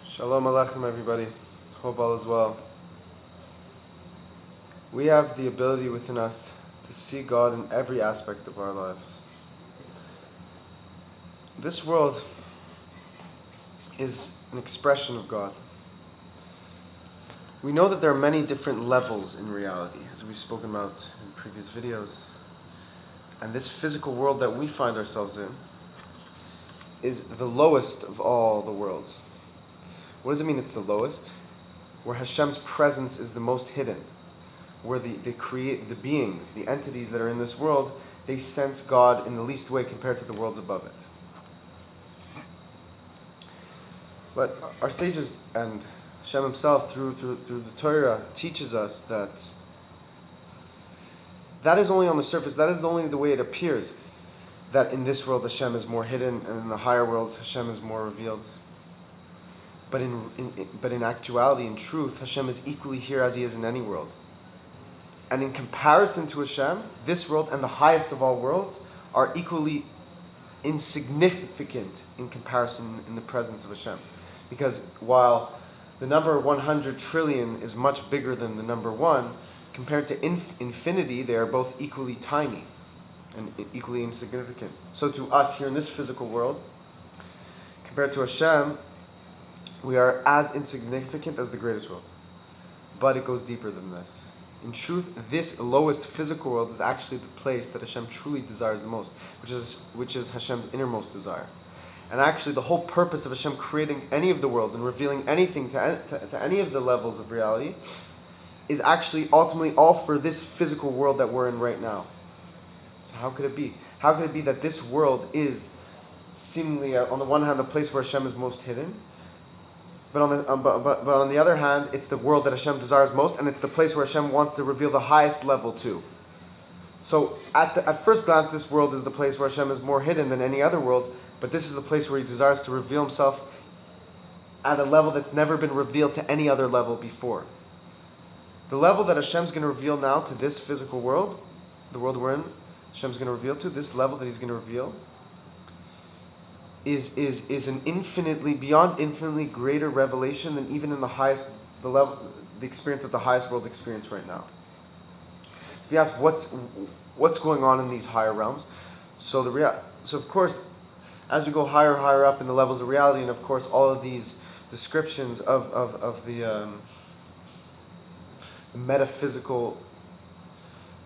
Shalom Aleichem, everybody. Hope all is well. We have the ability within us to see God in every aspect of our lives. This world is an expression of God. We know that there are many different levels in reality, as we've spoken about in previous videos. And this physical world that we find ourselves in is the lowest of all the worlds. What does it mean it's the lowest? Where Hashem's presence is the most hidden. Where the beings, the entities that are in this world, they sense God in the least way compared to the worlds above it. But our sages and Hashem himself through the Torah teaches us that is only on the surface, that is only the way it appears, that in this world Hashem is more hidden and in the higher worlds Hashem is more revealed. But in actuality, in truth, Hashem is equally here as he is in any world. And in comparison to Hashem, this world and the highest of all worlds are equally insignificant in comparison in the presence of Hashem. Because while the number 100 trillion is much bigger than the number 1, compared to infinity, they are both equally tiny and equally insignificant. So to us here in this physical world, compared to Hashem, we are as insignificant as the greatest world. But it goes deeper than this. In truth, this lowest physical world is actually the place that Hashem truly desires the most, which is Hashem's innermost desire. And actually the whole purpose of Hashem creating any of the worlds and revealing anything to any of the levels of reality is actually ultimately all for this physical world that we're in right now. So how could it be? How could it be that this world is seemingly, on the one hand, the place where Hashem is most hidden, but on the other hand, it's the world that Hashem desires most, and it's the place where Hashem wants to reveal the highest level to. So at first glance, this world is the place where Hashem is more hidden than any other world, but this is the place where he desires to reveal himself at a level that's never been revealed to any other level before. The level that Hashem's going to reveal now to this physical world, the world we're in, Hashem's going to reveal to, this level that he's going to reveal, is an infinitely greater revelation than even in the experience that the highest worlds experience right now. So if you ask what's going on in these higher realms, so of course, as you go higher up in the levels of reality, and of course all of these descriptions of the metaphysical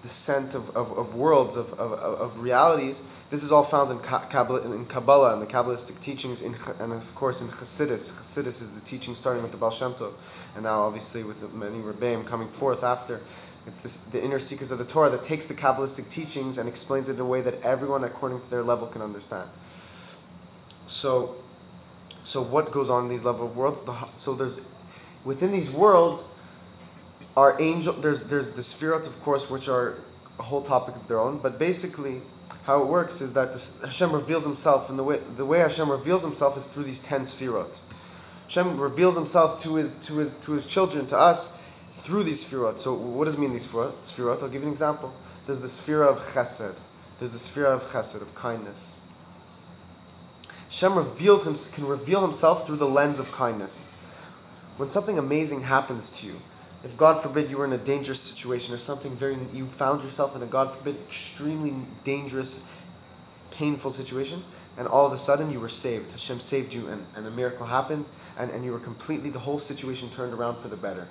descent of worlds, of realities, this is all found in Kabbalah and the Kabbalistic teachings, and of course in Chassidus. Chassidus is the teaching starting with the Baal Shem Tov, and now obviously with many Rebbeim coming forth after. It's the inner seekers of the Torah that takes the Kabbalistic teachings and explains it in a way that everyone according to their level can understand. So what goes on in these level of worlds? So there's, within these worlds, there's the Sefirot, of course, which are a whole topic of their own. But basically, how it works is that Hashem reveals himself, and the way Hashem reveals himself is through these 10 Sefirot. Hashem reveals himself to his children, to us, through these Sefirot. So what does it mean, these Sefirot? I'll give you an example. There's the Sefirah of Chesed. There's the Sefirah of Chesed, of kindness. Hashem can reveal himself through the lens of kindness. When something amazing happens to you, if God forbid you were in a dangerous situation or you found yourself in a, God forbid, extremely dangerous, painful situation, and all of a sudden you were saved. Hashem saved you and a miracle happened, and you were the whole situation turned around for the better.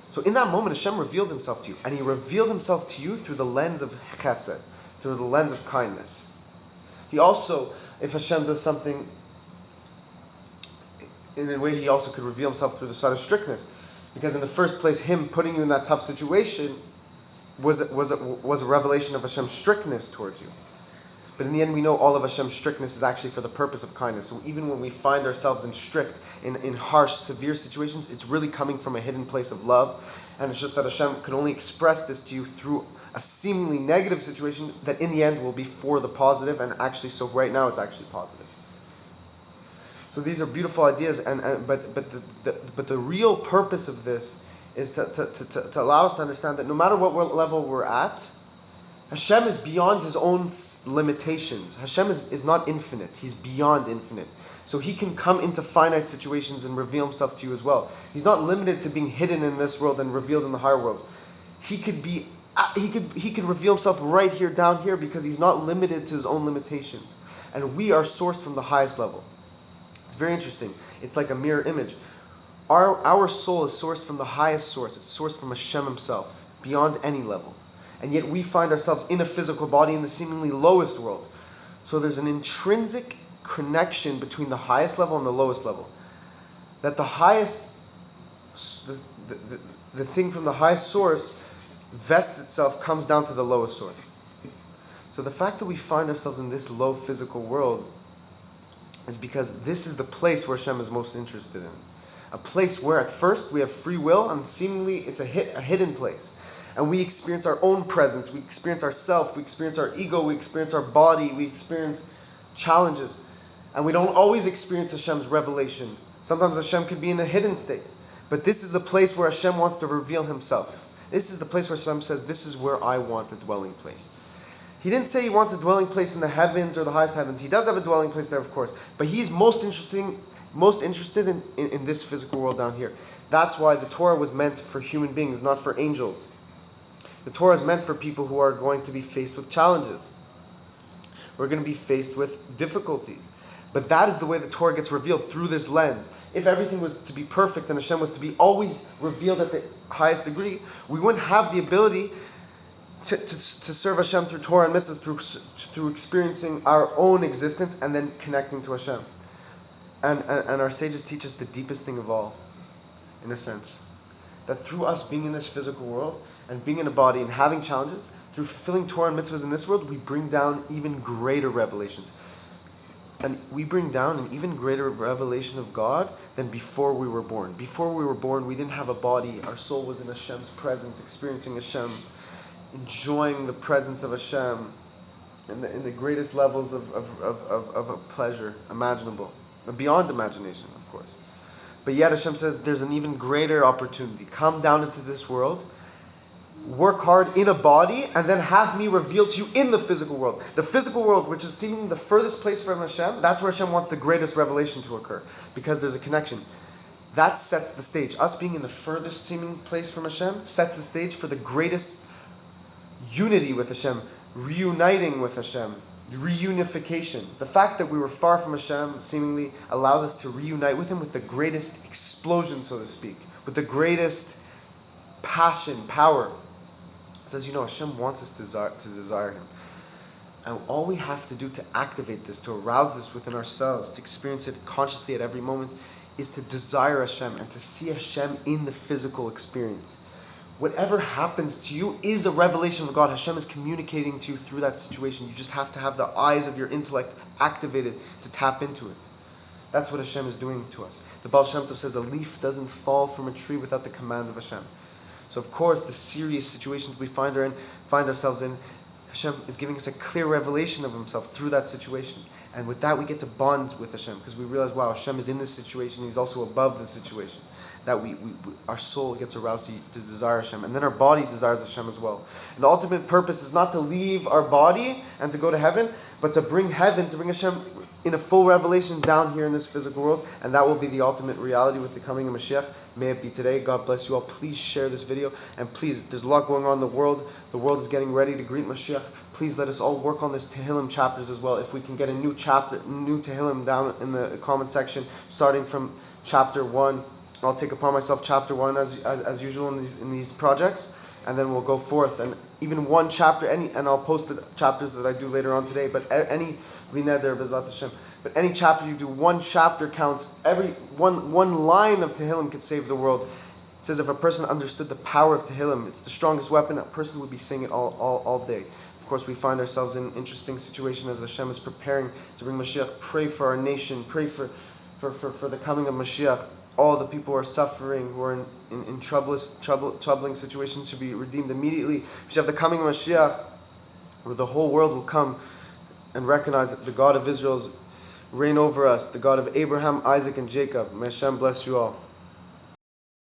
So in that moment Hashem revealed himself to you, and he revealed himself to you through the lens of chesed, through the lens of kindness. He also, if Hashem does something in a way, he also could reveal himself through the side of strictness. Because in the first place, him putting you in that tough situation was a revelation of Hashem's strictness towards you. But in the end, we know all of Hashem's strictness is actually for the purpose of kindness. So even when we find ourselves in harsh, severe situations, it's really coming from a hidden place of love. And it's just that Hashem can only express this to you through a seemingly negative situation that in the end will be for the positive. And actually, so right now, it's actually positive. So these are beautiful ideas, but the real purpose of this is to allow us to understand that no matter what level we're at, Hashem is beyond his own limitations. Hashem is not infinite. He's beyond infinite. So he can come into finite situations and reveal himself to you as well. He's not limited to being hidden in this world and revealed in the higher worlds. He could reveal himself right here, down here, because he's not limited to his own limitations. And we are sourced from the highest level. It's very interesting. It's like a mirror image. Our soul is sourced from the highest source. It's sourced from Hashem himself, beyond any level. And yet we find ourselves in a physical body in the seemingly lowest world. So there's an intrinsic connection between the highest level and the lowest level. That the highest, the thing from the highest source vests itself, comes down to the lowest source. So the fact that we find ourselves in this low physical world is because this is the place where Hashem is most interested in. A place where at first we have free will and seemingly it's a hidden place. And we experience our own presence, we experience ourself, we experience our ego, we experience our body, we experience challenges. And we don't always experience Hashem's revelation. Sometimes Hashem could be in a hidden state. But this is the place where Hashem wants to reveal himself. This is the place where Hashem says, this is where I want a dwelling place. He didn't say he wants a dwelling place in the heavens or the highest heavens. He does have a dwelling place there, of course. But he's most interested in this physical world down here. That's why the Torah was meant for human beings, not for angels. The Torah is meant for people who are going to be faced with challenges. We're going to be faced with difficulties. But that is the way the Torah gets revealed, through this lens. If everything was to be perfect and Hashem was to be always revealed at the highest degree, we wouldn't have the ability to serve Hashem through Torah and mitzvahs, through experiencing our own existence and then connecting to Hashem. And our sages teach us the deepest thing of all, in a sense. That through us being in this physical world and being in a body and having challenges, through fulfilling Torah and mitzvahs in this world, we bring down even greater revelations. And we bring down an even greater revelation of God than before we were born. Before we were born, we didn't have a body. Our soul was in Hashem's presence, experiencing Hashem, enjoying the presence of Hashem in the greatest levels of pleasure imaginable. Beyond imagination, of course. But yet Hashem says there's an even greater opportunity. Come down into this world, work hard in a body, and then have me reveal to you in the physical world. The physical world, which is seemingly the furthest place from Hashem, that's where Hashem wants the greatest revelation to occur, because there's a connection. That sets the stage. Us being in the furthest seeming place from Hashem sets the stage for the greatest unity with Hashem, reuniting with Hashem, reunification. The fact that we were far from Hashem seemingly allows us to reunite with Him with the greatest explosion, so to speak, with the greatest passion, power. It says, Hashem wants us to desire Him. And all we have to do to activate this, to arouse this within ourselves, to experience it consciously at every moment, is to desire Hashem and to see Hashem in the physical experience. Whatever happens to you is a revelation of God. Hashem is communicating to you through that situation. You just have to have the eyes of your intellect activated to tap into it. That's what Hashem is doing to us. The Baal Shem Tov says a leaf doesn't fall from a tree without the command of Hashem. So of course, the serious situations we find ourselves in, Hashem is giving us a clear revelation of Himself through that situation. And with that, we get to bond with Hashem, because we realize, wow, Hashem is in this situation. He's also above the situation. That our soul gets aroused to desire Hashem. And then our body desires Hashem as well. And the ultimate purpose is not to leave our body and to go to heaven, but to bring heaven, to bring Hashem in a full revelation down here in this physical world. And that will be the ultimate reality with the coming of Moshiach. May it be today. God bless you all. Please share this video. And please, there's a lot going on in the world. The world is getting ready to greet Moshiach. Please let us all work on this Tehillim chapters as well. If we can get a new Tehillim down in the comment section, starting from chapter 1. I'll take upon myself chapter 1 as usual in these projects, and then we'll go forth. And even one chapter, and I'll post the chapters that I do later on today, but any B'nai B'ezrat Hashem, but any chapter you do, one chapter counts. Every one line of Tehillim could save the world. It says if a person understood the power of Tehillim, it's the strongest weapon, a person would be saying it all day. Of course, we find ourselves in an interesting situation as Hashem is preparing to bring Moshiach. Pray for our nation. Pray for the coming of Moshiach. All the people who are suffering, who are in troubling situations, to be redeemed immediately. We should have the coming of Moshiach, where the whole world will come and recognize that the God of Israel reign over us, the God of Abraham, Isaac, and Jacob. May Hashem bless you all.